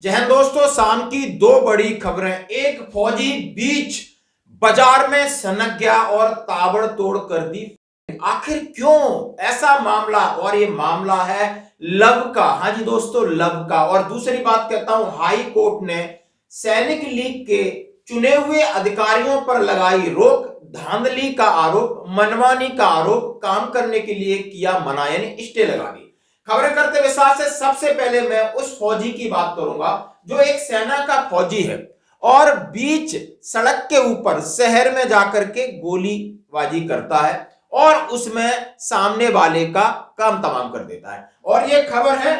जय हिंद दोस्तों, शाम की दो बड़ी खबरें। एक फौजी बीच बाजार में सनक गया और ताबड़तोड़ कर दी। आखिर क्यों ऐसा मामला? और ये मामला है लव का। हाँ जी दोस्तों, लव का। और दूसरी बात कहता हूं, हाई कोर्ट ने सैनिक लीग के चुने हुए अधिकारियों पर लगाई रोक। धांधली का आरोप, मनमानी का आरोप, काम करने के लिए किया मना, यानी स्टे लगा दी। खबरें करते विस्तार से। सबसे पहले मैं उस फौजी की बात करूंगा जो एक सेना का फौजी है और बीच सड़क के ऊपर शहर में जाकर के गोलीबाजी करता है और उसमें सामने वाले का काम तमाम कर देता है। और यह खबर है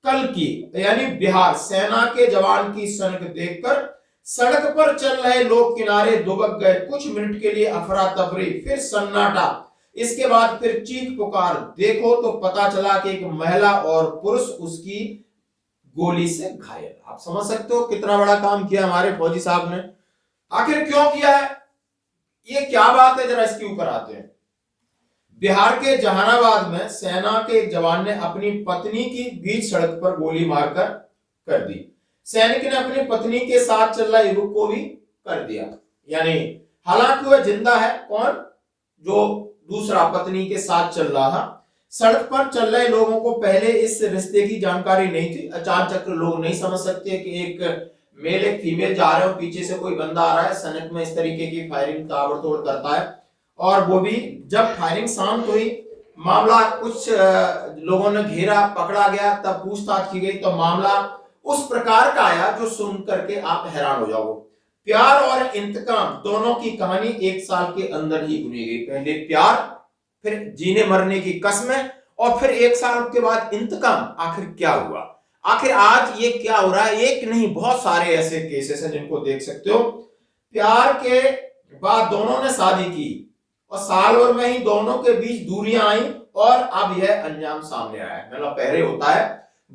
कल की, यानी बिहार। सेना के जवान की सनक देखकर सड़क पर चल रहे लोग किनारे दुबक गए। कुछ मिनट के लिए अफरा तफरी, फिर सन्नाटा। इसके बाद फिर चीख पुकार। देखो तो पता चला कि एक महिला और पुरुष उसकी गोली से घायल। आप समझ सकते हो कितना बड़ा काम किया हमारे फौजी साहब ने। आखिर क्यों किया है, ये क्या बात है, जरा इसके ऊपर आते हैं। बिहार के जहानाबाद में सेना के एक जवान ने अपनी पत्नी की बीच सड़क पर गोली मारकर कर दी। सैनिक ने अपनी पत्नी के साथ चल रहे युवक को भी कर दिया। यानी हालांकि वह जिंदा है, कौन? जो दूसरा पत्नी के साथ चल रहा था। सड़क पर चल रहे लोगों को पहले इस रिश्ते की जानकारी नहीं थी। अचानक लोग नहीं समझ सकते कि एक मेल एक फीमेल जा रहे हो, पीछे से कोई बंदा आ रहा है, सनक में इस तरीके की फायरिंग ताबड़तोड़ करता है। और वो भी जब फायरिंग शांत हुई, मामला कुछ लोगों ने घेरा, पकड़ा गया, तब पूछताछ की गई तो मामला उस प्रकार का आया जो सुन करके आप हैरान हो जाओगे। प्यार और इंतकाम दोनों की कहानी एक साल के अंदर ही बुनी गई। पहले प्यार, फिर जीने मरने की कस्में, और फिर एक साल के बाद इंतकाम। आखिर क्या हुआ? आखिर आज ये क्या हो रहा है? एक नहीं, बहुत सारे ऐसे केसेस हैं जिनको देख सकते हो। प्यार के बाद दोनों ने शादी की और साल भर में ही दोनों के बीच दूरियां आई और अब यह अंजाम सामने आया है। मतलब पहले होता है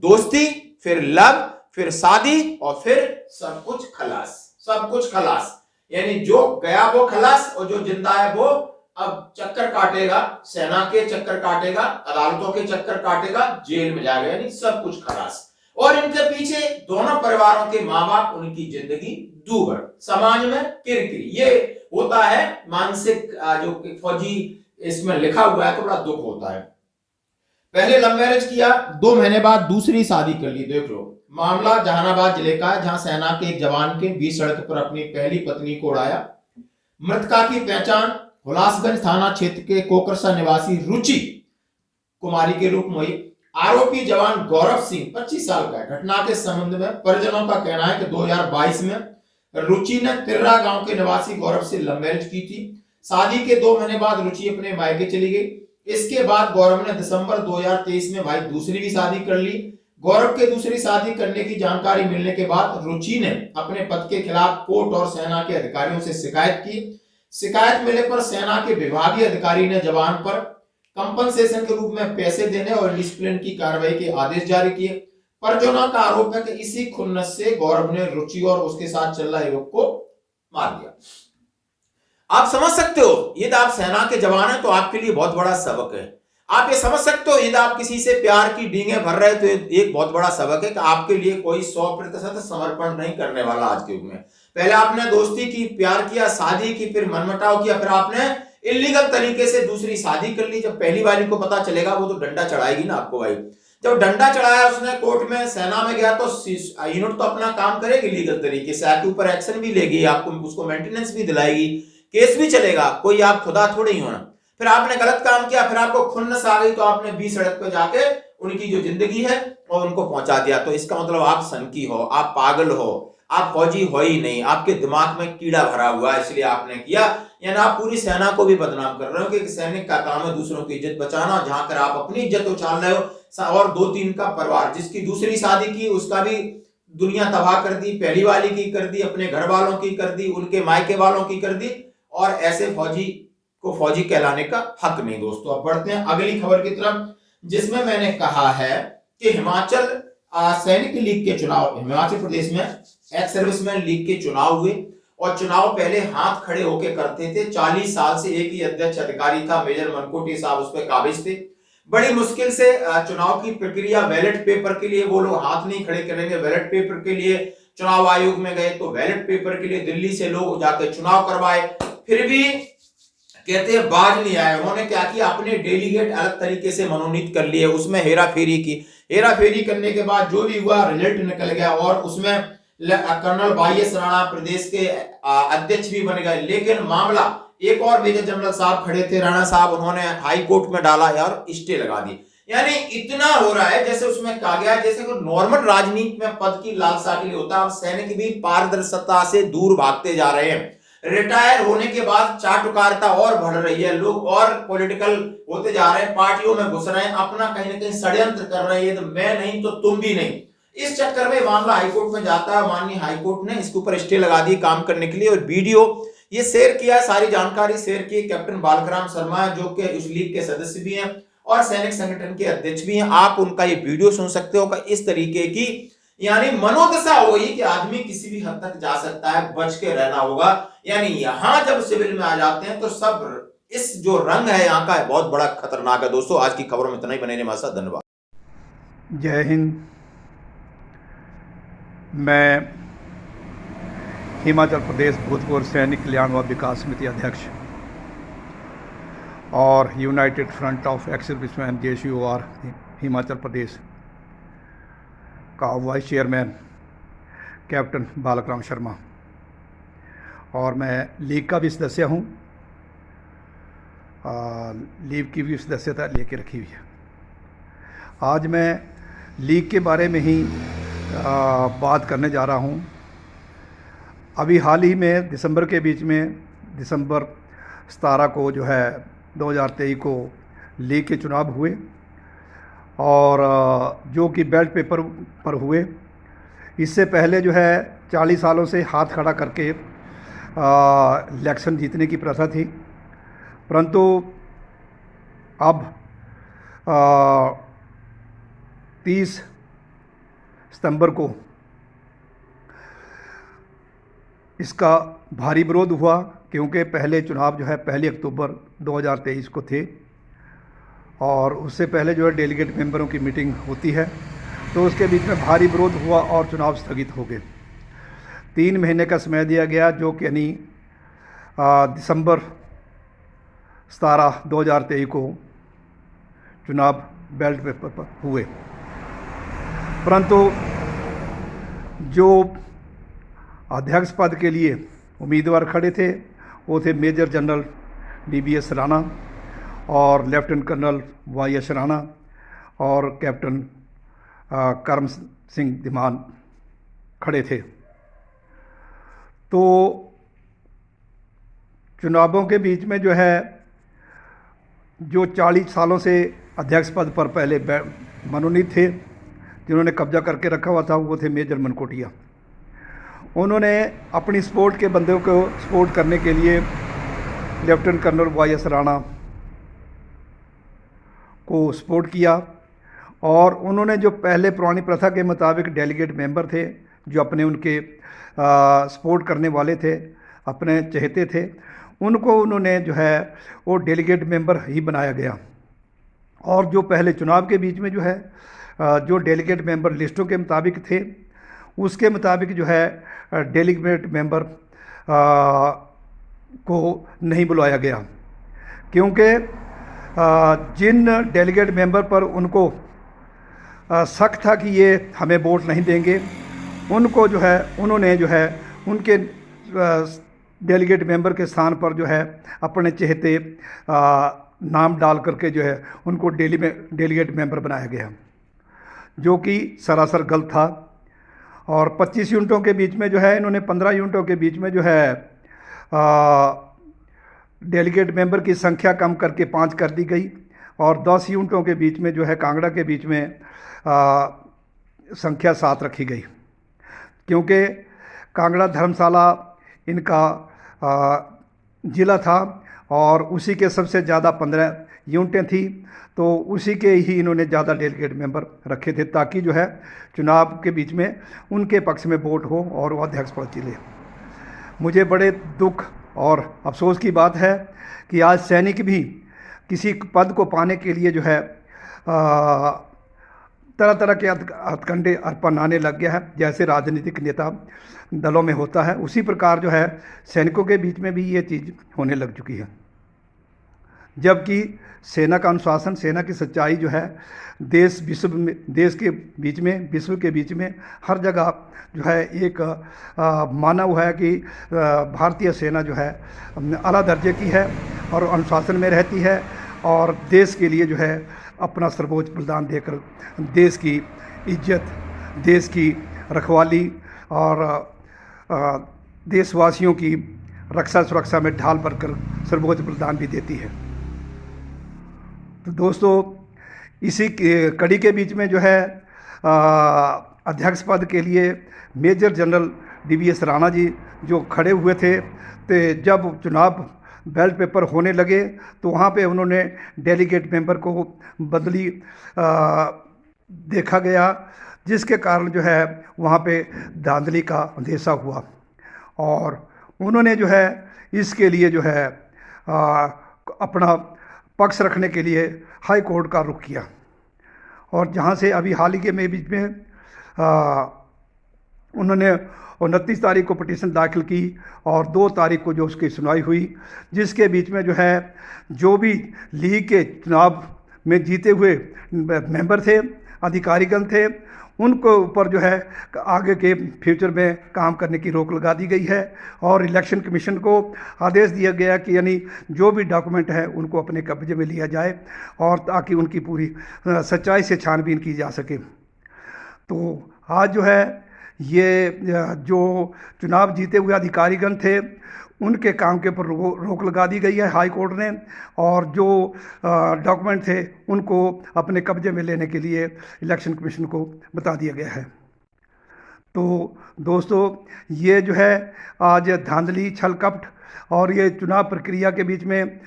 दोस्ती, फिर लव, फिर शादी, और फिर सब कुछ खलास। सब कुछ खलास, यानी जो गया वो खलास और जो जिंदा है वो अब चक्कर काटेगा, सेना के चक्कर काटेगा, अदालतों के चक्कर काटेगा, जेल में जाएगा, यानी सब कुछ खलास। और इनके पीछे दोनों परिवारों के मां बाप, उनकी जिंदगी दूभर, समाज में किरकिरी। ये होता है मानसिक, जो फौजी इसमें लिखा हुआ है, थोड़ा दुख होता है। पहले लव मैरिज किया, 2 महीने बाद दूसरी शादी कर ली। देख लो, मामला जहानाबाद जिले का है, जहां सेना के एक जवान के बीच सड़क पर अपनी पहली पत्नी को उड़ाया। मृतका की पहचान हुलासगंज थाना क्षेत्र के कोकरसा निवासी रुचि कुमारी के रूप में हुई। आरोपी जवान गौरव सिंह 25 साल का है। घटना के संबंध में परिजनों का कहना है कि 2022 में रुचि ने तिर्रा गांव के निवासी गौरव से लव मैरिज की थी। शादी के 2 महीने बाद रुचि अपने मायके चली गई। इसके बाद गौरव ने दिसंबर 2023 में भाई दूसरी भी शादी कर ली। गौरव के दूसरी शादी करने की जानकारी मिलने के बाद रुचि ने अपने पति के खिलाफ कोर्ट और सेना के अधिकारियों से शिकायत की। शिकायत मिलने पर सेना के विभागीय अधिकारी ने जवान पर कंपनसेशन के रूप में पैसे देने और डिसिप्लिन की कार्रवाई के आदेश जारी किए। परिजनों का आरोप है कि इसी खुन्नस से गौरव ने रुचि और उसके साथ चल रहे युवक को मार दिया। आप समझ सकते हो, यदि आप सेना के जवान हैं तो आपके लिए बहुत बड़ा सबक है। आप ये समझ सकते हो, यदि आप किसी से प्यार की डींगे भर रहे तो एक बहुत बड़ा सबक है कि आपके लिए कोई 100% समर्पण नहीं करने वाला आज के युग में। पहले आपने दोस्ती की, प्यार किया, शादी की, फिर मनमुटाव किया, फिर आपने इलीगल तरीके से दूसरी शादी कर ली। जब पहली वाली को पता चलेगा वो तो डंडा चढ़ाएगी ना आपको भाई। जब डंडा चढ़ाया उसने कोर्ट में, सेना में गया, तो यूनिट तो अपना काम करेगी लीगल तरीके से, आपके ऊपर एक्शन भी लेगी, आपको उसको मेंटेनेंस भी दिलाएगी, केस भी चलेगा, कोई आप खुदा थोड़ी ही होना। फिर आपने गलत काम किया, फिर आपको खुन्नस आ गई तो आपने बीच सड़क पर जाके उनकी जो जिंदगी है और उनको पहुंचा दिया। तो इसका मतलब आप सनकी हो, आप पागल हो, आप फौजी हो ही नहीं, आपके दिमाग में कीड़ा भरा हुआ है, इसलिए आपने किया। यानी आप पूरी सेना को भी बदनाम कर रहे हो कि सैनिक का काम है दूसरों की इज्जत बचाना, जहां कर आप अपनी इज्जत उछाल रहे हो। और 2-3 का परिवार, जिसकी दूसरी शादी की उसका भी दुनिया तबाह कर दी, पहली वाली की कर दी, अपने घर वालों की कर दी, उनके मायके वालों की कर दी, और ऐसे फौजी को फौजी कहलाने का हक नहीं। दोस्तों अब बढ़ते हैं अगली खबर की तरफ, जिसमें मैंने कहा है कि हिमाचल सैनिक लीग के चुनाव, हिमाचल प्रदेश में एक्स सर्विसमैन लीग के चुनाव हुए और चुनाव पहले हाथ खड़े होकर करते थे। 40 साल से एक ही अध्यक्ष अधिकारी था, मेजर मनकोटी साहब उस पर काबिज थे। बड़ी मुश्किल से चुनाव की प्रक्रिया, बैलेट पेपर के लिए वो लोग हाथ नहीं खड़े करेंगे। बैलेट पेपर के लिए चुनाव आयोग में गए तो बैलेट पेपर के लिए दिल्ली से लोग जाकर चुनाव करवाए, फिर भी कहते हैं बाज नहीं आए। उन्होंने क्या किया, अपने डेलीगेट अलग तरीके से मनोनीत कर लिए, उसमें हेरा फेरी की। हेरा फेरी करने के बाद जो भी हुआ रिजल्ट निकल गया और उसमें कर्नल वाई.एस. राणा प्रदेश के अध्यक्ष भी बन गए। लेकिन मामला, एक और मेजर जनरल साहब खड़े थे, राणा साहब, उन्होंने हाई कोर्ट में डाला यार, स्टे लगा दी। यानी इतना हो रहा है जैसे उसमें कहा गया जैसे कोई नॉर्मल राजनीति में पद की लालसा के लिए होता है, सैनिक भी पारदर्शिता से दूर भागते जा रहे हैं। रिटायर होने के बाद चाटुकारिता और बढ़ रही है, लोग और पॉलिटिकल होते जा रहे हैं, पार्टियों में घुस रहे हैं, अपना कहीं ना कहीं षड्यंत्र कर रहे हैं, तो मैं नहीं तो तुम भी नहीं। इस चक्कर में मामला हाईकोर्ट में जाता है। माननीय हाईकोर्ट ने इसके ऊपर स्टे लगा दी काम करने के लिए, और वीडियो ये शेयर किया, सारी जानकारी शेयर की कैप्टन बालकृष्ण शर्मा, जो कि उस लीग के सदस्य भी हैं और सैनिक संगठन के अध्यक्ष भी हैं। आप उनका ये वीडियो सुन सकते हो का इस तरीके की यानी मनोदशा हो गई कि आदमी किसी भी हद तक जा सकता है, बच के रहना होगा। यानी यहां जब सिविल में आ जाते हैं तो सब इस जो रंग है यहाँ का है, बहुत बड़ा खतरनाक है। दोस्तों आज की खबरों में इतना ही, बने रहने हमारे साथ, धन्यवाद। जय हिंद। मैं हिमाचल प्रदेश भूतपूर्व सैनिक कल्याण व विकास समिति अध्यक्ष और united front of ex serviceman JCOR Himachal Pradesh का vice chairman captain Balkrishna Sharma, और मैं लीग का भी सदस्य हूँ। लीग की भी सदस्यता लेके रखी हुई है। आज मैं लीग के बारे में ही बात करने जा रहा हूँ। अभी हाल ही में दिसंबर के बीच में, दिसंबर 17 को जो है 2023 को लीग के चुनाव हुए, और जो कि बैलेट पेपर पर हुए। इससे पहले जो है 40 सालों से हाथ खड़ा करके इलेक्शन जीतने की प्रथा थी, परंतु अब 30 सितंबर को इसका भारी विरोध हुआ, क्योंकि पहले चुनाव जो है 1 अक्टूबर 2023 को थे, और उससे पहले जो है डेलीगेट मेंबरों की मीटिंग होती है, तो उसके बीच में भारी विरोध हुआ और चुनाव स्थगित हो गए। 3 महीने का समय दिया गया, जो कि यानी दिसंबर 17 2023 को चुनाव बैलेट पेपर पर हुए। परंतु जो अध्यक्ष पद के लिए उम्मीदवार खड़े थे वो थे मेजर जनरल DBS राणा और लेफ्टिनेंट कर्नल वाई.एस. राणा और कैप्टन करम सिंह धीमान खड़े थे। तो चुनावों के बीच में जो है, जो 40 सालों से अध्यक्ष पद पर पहले मनोनीत थे, जिन्होंने कब्जा करके रखा हुआ था, वो थे मेजर मनकोटिया। उन्होंने अपनी सपोर्ट के बंदों को सपोर्ट करने के लिए लेफ्टिनेंट कर्नल वाई.एस. राणा को सपोर्ट किया, और उन्होंने जो पहले पुरानी प्रथा के मुताबिक डेलीगेट मेंबर थे, जो अपने उनके सपोर्ट करने वाले थे, अपने चहेते थे, उनको उन्होंने जो है वो डेलीगेट मेंबर ही बनाया गया। और जो पहले चुनाव के बीच में जो है जो डेलीगेट मेंबर लिस्टों के मुताबिक थे, उसके मुताबिक जो है डेलीगेट मेंबर को नहीं बुलाया गया, क्योंकि जिन डेलीगेट मेंबर पर उनको शक था कि ये हमें वोट नहीं देंगे, उनको जो है उन्होंने जो है उनके डेलीगेट मेंबर के स्थान पर जो है अपने चहेते नाम डाल करके जो है उनको डेलीगेट मेंबर बनाया गया, जो कि सरासर गलत था। और 25 यूनिटों के बीच में जो है इन्होंने 15 यूनिटों के बीच में जो है डेलीगेट मेंबर की संख्या कम करके 5 कर दी गई, और 10 यूनिटों के बीच में जो है कांगड़ा के बीच में संख्या 7 रखी गई, क्योंकि कांगड़ा धर्मशाला इनका ज़िला था और उसी के सबसे ज़्यादा 15 यूनिटें थी, तो उसी के ही इन्होंने ज़्यादा डेलीगेट मेंबर रखे थे, ताकि जो है चुनाव के बीच में उनके पक्ष में वोट हो और वो अध्यक्ष पद चले। मुझे बड़े दुख और अफसोस की बात है कि आज सैनिक भी किसी पद को पाने के लिए जो है तरह तरह के हथकंडे अपनाने लग गया है, जैसे राजनीतिक नेता दलों में होता है उसी प्रकार जो है सैनिकों के बीच में भी ये चीज़ होने लग चुकी है। जबकि सेना का अनुशासन, सेना की सच्चाई जो है देश के बीच में, विश्व के बीच में हर जगह जो है एक माना हुआ है कि भारतीय सेना जो है आला दर्जे की है और अनुशासन में रहती है और देश के लिए जो है अपना सर्वोच्च बलिदान देकर देश की इज्जत, देश की रखवाली और देशवासियों की रक्षा सुरक्षा में ढाल बनकर सर्वोच्च बलिदान भी देती है। तो दोस्तों, इसी कड़ी के बीच में जो है अध्यक्ष पद के लिए major general DVS Rana ji जो खड़े हुए थे, तो जब चुनाव बैलेट पेपर होने लगे तो वहाँ पे उन्होंने डेलीगेट मेंबर को बदली देखा गया, जिसके कारण जो है वहाँ पे धांधली का अंदेशा हुआ और उन्होंने जो है इसके लिए जो है अपना पक्ष रखने के लिए हाई कोर्ट का रुख किया और जहाँ से अभी हाल ही के में बीच में उन्होंने 29 तारीख को पिटीशन दाखिल की और 2 तारीख को जो उसकी सुनवाई हुई, जिसके बीच में जो है जो भी लीग के चुनाव में जीते हुए मेंबर थे, अधिकारीगण थे, उनको ऊपर जो है आगे के फ्यूचर में काम करने की रोक लगा दी गई है और इलेक्शन कमीशन को आदेश दिया गया कि यानी जो भी डॉक्यूमेंट है उनको अपने कब्जे में लिया जाए और ताकि उनकी पूरी सच्चाई से छानबीन की जा सके। तो आज जो है ये जो चुनाव जीते हुए अधिकारीगण थे उनके काम के ऊपर रोक लगा दी गई है हाई कोर्ट ने और जो डॉक्यूमेंट थे उनको अपने कब्जे में लेने के लिए इलेक्शन कमीशन को बता दिया गया है। तो दोस्तों, ये जो है आज धांधली, छल कपट और ये चुनाव प्रक्रिया के बीच में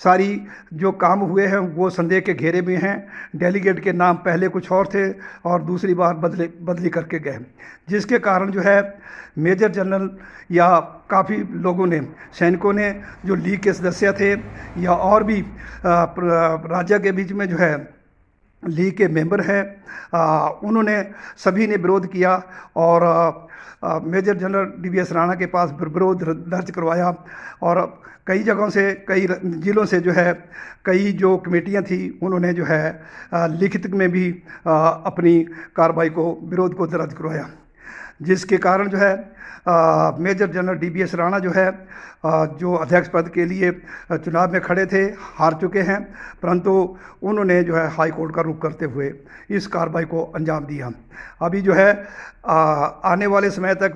सारी जो काम हुए हैं वो संदेह के घेरे में हैं। डेलीगेट के नाम पहले कुछ और थे और दूसरी बार बदली करके गए, जिसके कारण जो है मेजर जनरल या काफ़ी लोगों ने, सैनिकों ने जो लीग के सदस्य थे या और भी राज्य के बीच में जो है लीग के मेंबर हैं, उन्होंने सभी ने विरोध किया और मेजर जनरल DVS राणा के पास विरोध दर्ज करवाया और कई जगहों से, कई जिलों से जो है कई जो कमेटियां थी उन्होंने जो है लिखित में भी अपनी कार्रवाई को, विरोध को दर्ज करवाया, जिसके कारण जो है मेजर जनरल DVS राणा जो है जो अध्यक्ष पद के लिए चुनाव में खड़े थे, हार चुके हैं, परंतु उन्होंने जो है हाई कोर्ट का रुख करते हुए इस कार्रवाई को अंजाम दिया। अभी जो है आने वाले समय तक